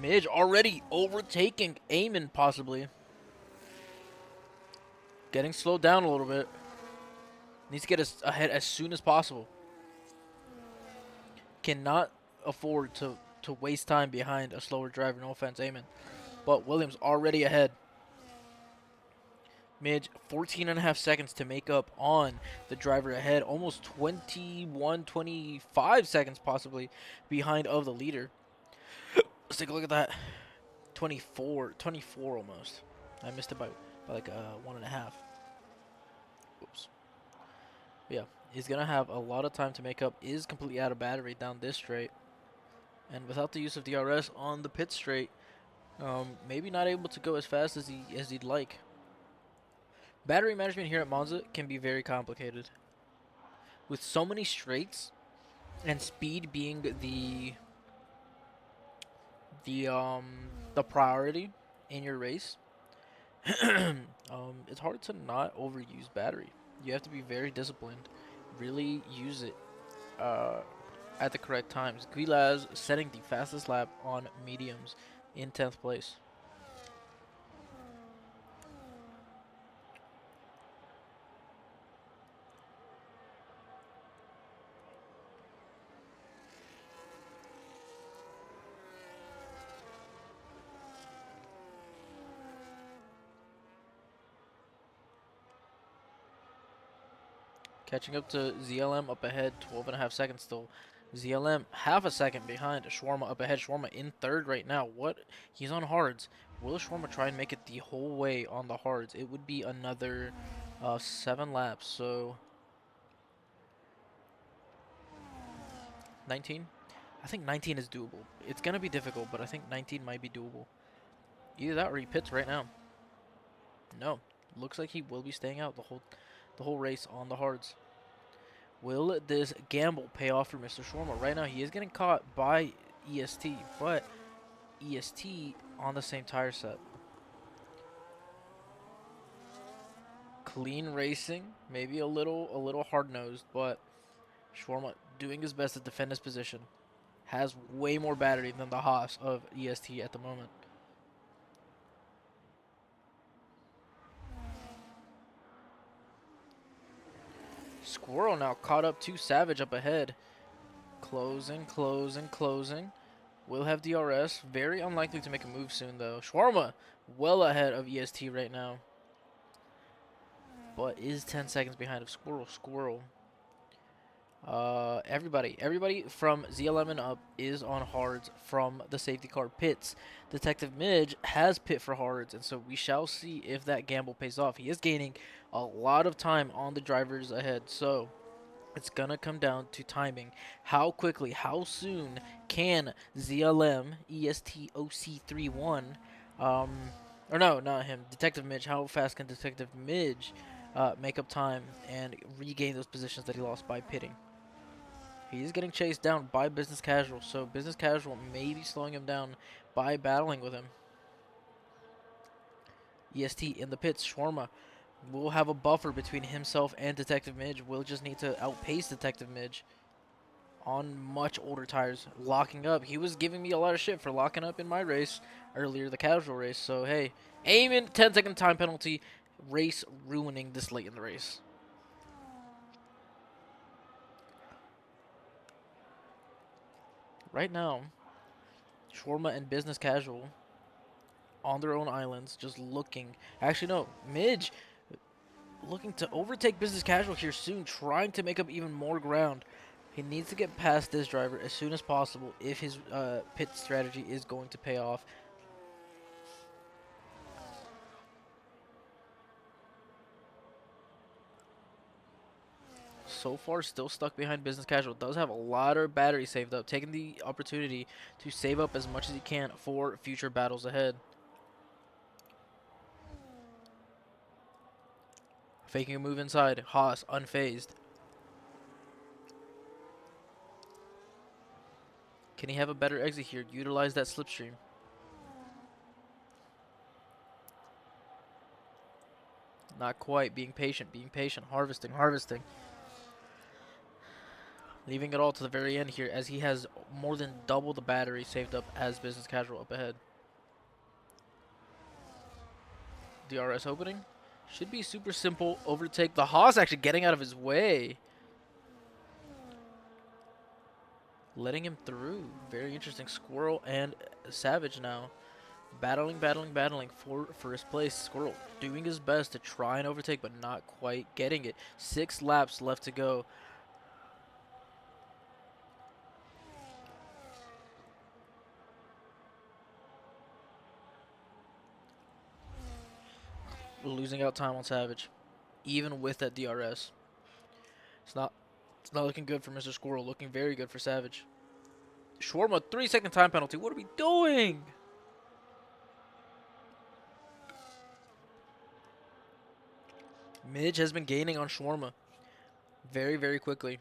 Midge already overtaking Eamon, possibly. Getting slowed down a little bit. Needs to get ahead as soon as possible. Cannot afford to waste time behind a slower driver. No offense, Eamon. But Williams already ahead. Midge 14.5 seconds to make up on the driver ahead. Almost 21, 25 seconds possibly behind of the leader. Let's take a look at that. 24 almost. I missed it by like 1.5. Oops. But yeah, he's gonna have a lot of time to make up. Is completely out of battery down this straight, and without the use of DRS on the pit straight, maybe not able to go as fast as he'd like. Battery management here at Monza can be very complicated. With so many straights and speed being the priority in your race, it's hard to not overuse battery. You have to be very disciplined. Really use it at the correct times. Guilaz setting the fastest lap on mediums in 10th place. Catching up to ZLM up ahead, 12.5 seconds still. ZLM half a second behind. Shawarma up ahead. Shawarma in third right now. What? He's on hards. Will Shawarma try and make it the whole way on the hards? It would be another 7 laps. So 19? I think 19 is doable. It's going to be difficult, but I think 19 might be doable. Either that or he pits right now. No. Looks like he will be staying out the whole race on the hards. Will this gamble pay off for Mr. Shawarma? Right now, he is getting caught by EST, but EST on the same tire set. Clean racing, maybe a little hard-nosed, but Shawarma doing his best to defend his position. Has way more battery than the Haas of EST at the moment. Squirrel now caught up to Savage up ahead. Closing, closing, closing. Will have DRS. Very unlikely to make a move soon, though. Shawarma well ahead of EST right now. But is 10 seconds behind of Squirrel. Squirrel. Everybody from ZLM and up is on hards from the safety car pits. Detective Midge has pit for hards, and so we shall see if that gamble pays off. He is gaining a lot of time on the drivers ahead, so it's gonna come down to timing. How quickly, how soon can ZLM ESTOC31, or no, not him, Detective Midge, how fast can Detective Midge make up time and regain those positions that he lost by pitting? He's getting chased down by Business Casual, so Business Casual may be slowing him down by battling with him. EST in the pits, Shawarma will have a buffer between himself and Detective Midge. Will just need to outpace Detective Midge on much older tires, locking up. He was giving me a lot of shit for locking up in my race earlier, the casual race. So, hey, aiming 10-second time penalty, race ruining this late in the race. Right now, Shawarma and Business Casual on their own islands, just looking. Actually, no, Midge looking to overtake Business Casual here soon, trying to make up even more ground. He needs to get past this driver as soon as possible if his pit strategy is going to pay off. So far, still stuck behind Business Casual. Does have a lot of battery saved up, taking the opportunity to save up as much as he can for future battles ahead. Faking a move inside. Haas unfazed. Can he have a better exit here? Utilize that slipstream. Not quite. Being patient. Being patient. Harvesting. Harvesting. Leaving it all to the very end here as he has more than double the battery saved up as Business Casual up ahead. DRS opening. Should be super simple. Overtake. The Haas actually getting out of his way. Letting him through. Very interesting. Squirrel and Savage now. Battling, battling, battling for first place. Squirrel doing his best to try and overtake, but not quite getting it. 6 laps left to go. Losing out time on Savage, even with that DRS. It's not looking good for Mr. Squirrel. Looking very good for Savage. Shawarma, 3-second time penalty. What are we doing? Midge has been gaining on Shawarma very, very quickly.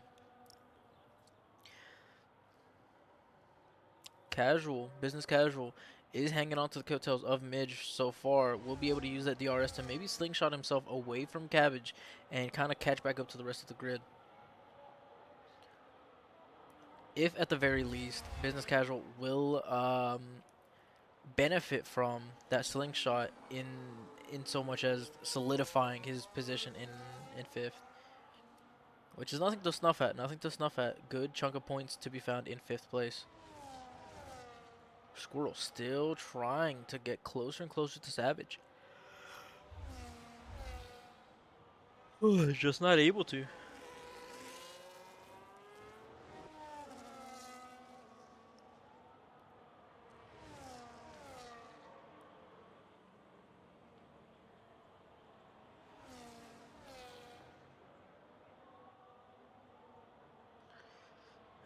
Casual, Business Casual is hanging on to the coattails of Midge so far. Will be able to use that DRS to maybe slingshot himself away from Cabbage and kind of catch back up to the rest of the grid. If at the very least, Business Casual will benefit from that slingshot in so much as solidifying his position in 5th. Which is nothing to snuff at. Nothing to snuff at. Good chunk of points to be found in 5th place. Squirrel still trying to get closer and closer to Savage. Just not able to.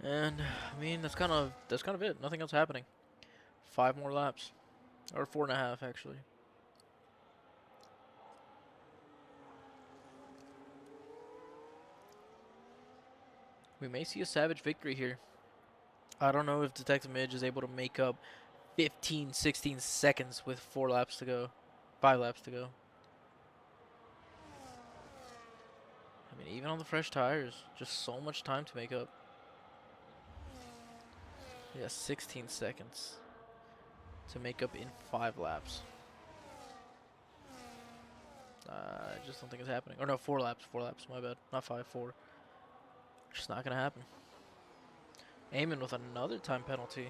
And I mean that's kind of it. Nothing else happening. 5 more laps, or 4.5 actually. We may see a Savage victory here. I don't know if Detective Midge is able to make up 15, 16 seconds with 4 laps to go. 5 laps to go. I mean, even on the fresh tires, just so much time to make up. Yeah, 16 seconds to make up in 5 laps. I just don't think it's happening. Or no, 4 laps. 4 laps, my bad. Not 5, 4. Just not gonna happen. Eamon with another time penalty.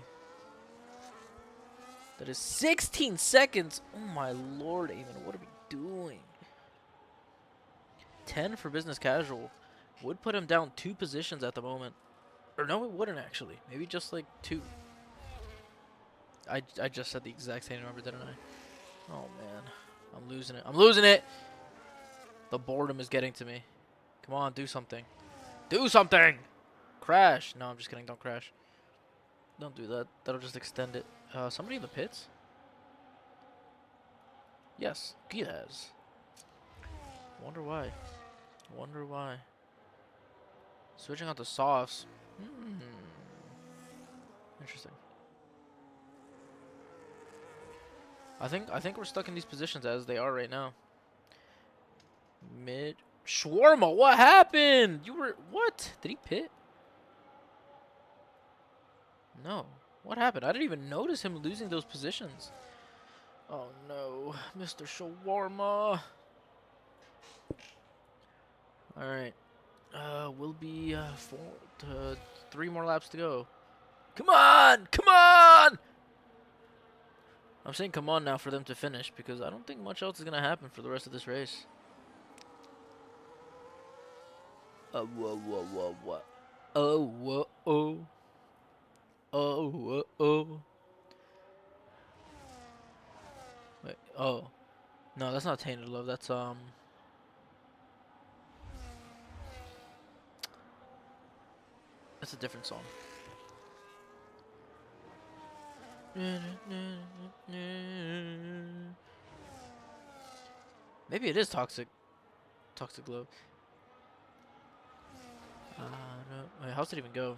That is 16 seconds. Oh my lord, Eamon, what are we doing? 10 for business casual. Would put him down 2 positions at the moment. Or no, it wouldn't actually. Maybe just like 2. I just said the exact same number, didn't I? Oh man. I'm losing it. I'm losing it! The boredom is getting to me. Come on, do something. Do something! Crash. No, I'm just kidding. Don't crash. Don't do that. That'll just extend it. Somebody in the pits? Yes, Giaz. Wonder why. Wonder why. Switching out to softs. Interesting. I think we're stuck in these positions as they are right now. Mid Shawarma, what happened? You were what? Did he pit? No. What happened? I didn't even notice him losing those positions. Oh no, Mr. Shawarma. All right. We'll be 3 more laps to go. Come on! Come on! I'm saying come on now for them to finish because I don't think much else is going to happen for the rest of this race. Whoa. Oh. Wait, oh. No, that's not Tainted Love. That's, That's a different song. Maybe it is Toxic Love. Wait, how's it even go?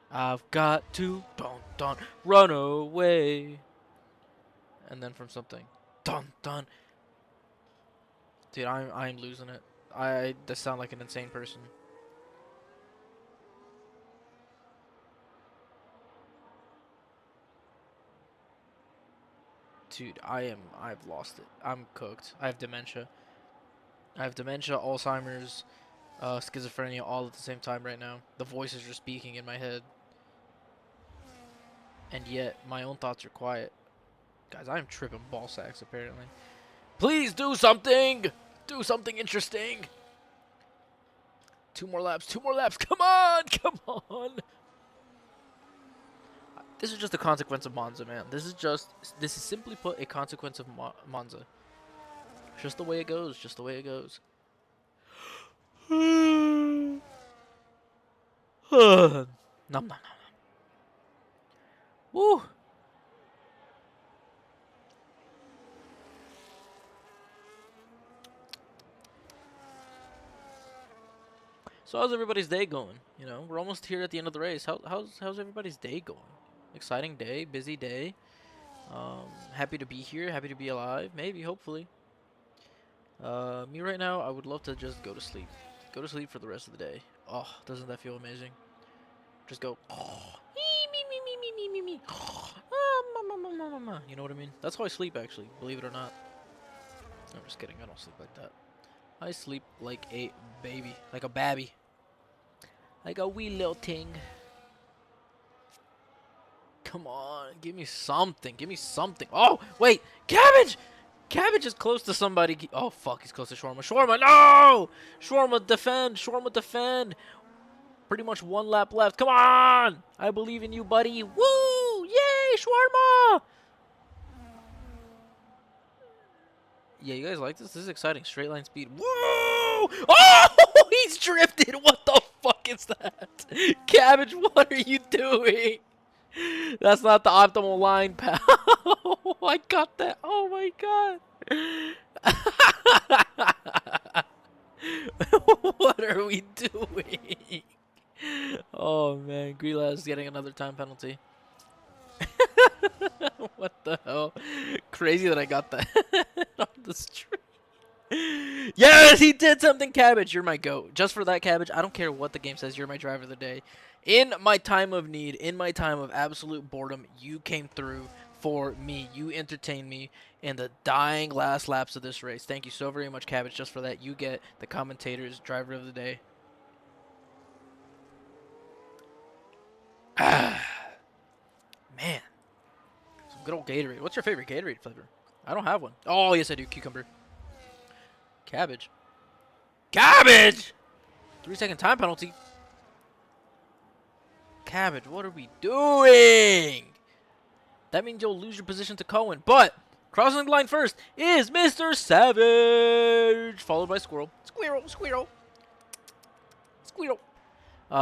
I've got to dun run away. And then from something. Dun. Dude, I'm losing it. I just sound like an insane person. Dude, I've lost it. I'm cooked. I have dementia. Alzheimer's, schizophrenia all at the same time right now. The voices are speaking in my head. And yet, my own thoughts are quiet. Guys, I'm tripping ball sacks, apparently. Please do something! Do something interesting! 2 more laps. Come on! This is just a consequence of Monza, man. This is simply put a consequence of Monza. Just the way it goes. Nom. Woo! So how's everybody's day going? You know, we're almost here at the end of the race. How's everybody's day going? Exciting day, busy day. Happy to be here, happy to be alive. Maybe, hopefully. Me right now, I would love to just go to sleep. Go to sleep for the rest of the day. Oh, doesn't that feel amazing? Just go. Me. You know what I mean? That's how I sleep, actually. Believe it or not. I'm just kidding. I don't sleep like that. I sleep like a baby, like a babby, like a wee little thing. Come on, give me something. Oh, wait, Cabbage! Cabbage is close to somebody. Oh, fuck, he's close to Shawarma. Shawarma, no! Shawarma, defend. Pretty much 1 lap left. Come on! I believe in you, buddy. Woo! Yay, Shawarma! Yeah, you guys like this? This is exciting. Straight line speed. Woo! Oh! He's drifted! What the fuck is that? Cabbage, what are you doing? That's not the optimal line, pal. I got that. Oh my god. What are we doing? Oh man, Grilla is getting another time penalty. What the hell? Crazy that I got that on the street. Yes, he did something, Cabbage. You're my goat. Just for that, Cabbage, I don't care what the game says. You're my driver of the day. In my time of need, in my time of absolute boredom, you came through for me. You entertained me in the dying last laps of this race. Thank you so very much, Cabbage. Just for that, you get the commentator's driver of the day. Man, some good old Gatorade. What's your favorite Gatorade flavor? I don't have one. Oh, yes, I do. Cucumber. Cabbage. Cabbage! 3-second time penalty. Cabbage, what are we doing? That means you'll lose your position to Cohen. But crossing the line first is Mr. Savage, followed by Squirrel. Squirrel, Squirrel, Squirrel.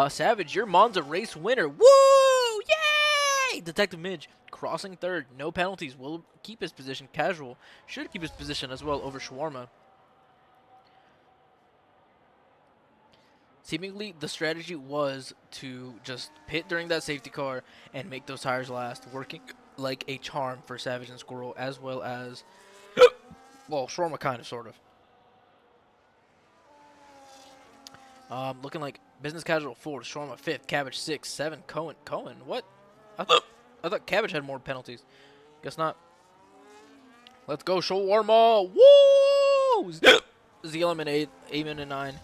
Savage, your Monza race winner. Woo! Yay! Detective Midge crossing third. No penalties. Will keep his position. Casual should keep his position as well over Shawarma. Seemingly, the strategy was to just pit during that safety car and make those tires last, working like a charm for Savage and Squirrel, as well as, well, Shawarma kind of, sort of. Looking like Business Casual 4th, Shawarma 5th, Cabbage 6th, 7th, Cohen. Cohen, what? I thought Cabbage had more penalties. Guess not. Let's go, Shawarma! Woo! Zealam in 8th, Eamon in 9th.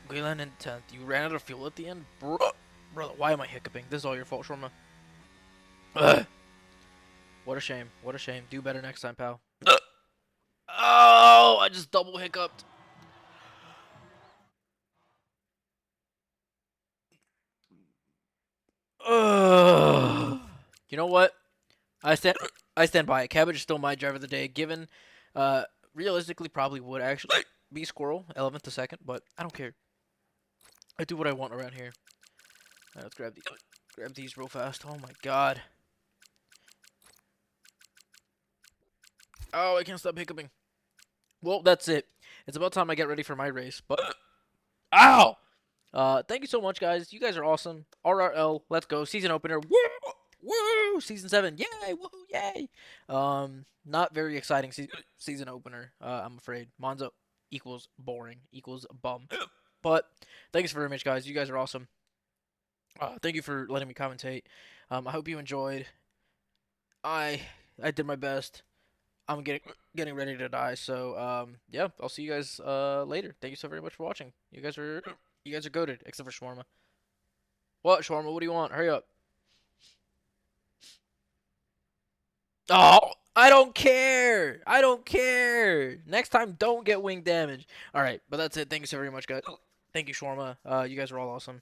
Galen in 10th. You ran out of fuel at the end? Brother, why am I hiccuping? This is all your fault, Shawarma. What a shame. What a shame. Do better next time, pal. Oh, I just double hiccuped. You know what? I stand by it. Cabbage is still my driver of the day, given realistically probably would actually be Squirrel, 11th to 2nd, but I don't care. I do what I want around here. Let's grab these real fast. Oh my god. Oh, I can't stop hiccuping. Well, that's it. It's about time I get ready for my race, but ow! Thank you so much, guys. You guys are awesome. RRL, let's go. Season opener. Woo! Woo! Season 7. Yay! Woohoo! Yay! Not very exciting season opener, I'm afraid. Monza equals boring, equals bum. But thanks very much, guys. You guys are awesome. Thank you for letting me commentate. I hope you enjoyed. I did my best. I'm getting ready to die. So yeah, I'll see you guys later. Thank you so very much for watching. You guys are goated, except for Shawarma. What, Shawarma? What do you want? Hurry up. Oh, I don't care. I don't care. Next time, don't get wing damage. All right, but that's it. Thank you so very much, guys. Thank you, Shawarma. You guys are all awesome.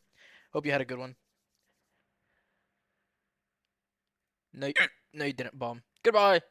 Hope you had a good one. No, no, you didn't, bum. Goodbye.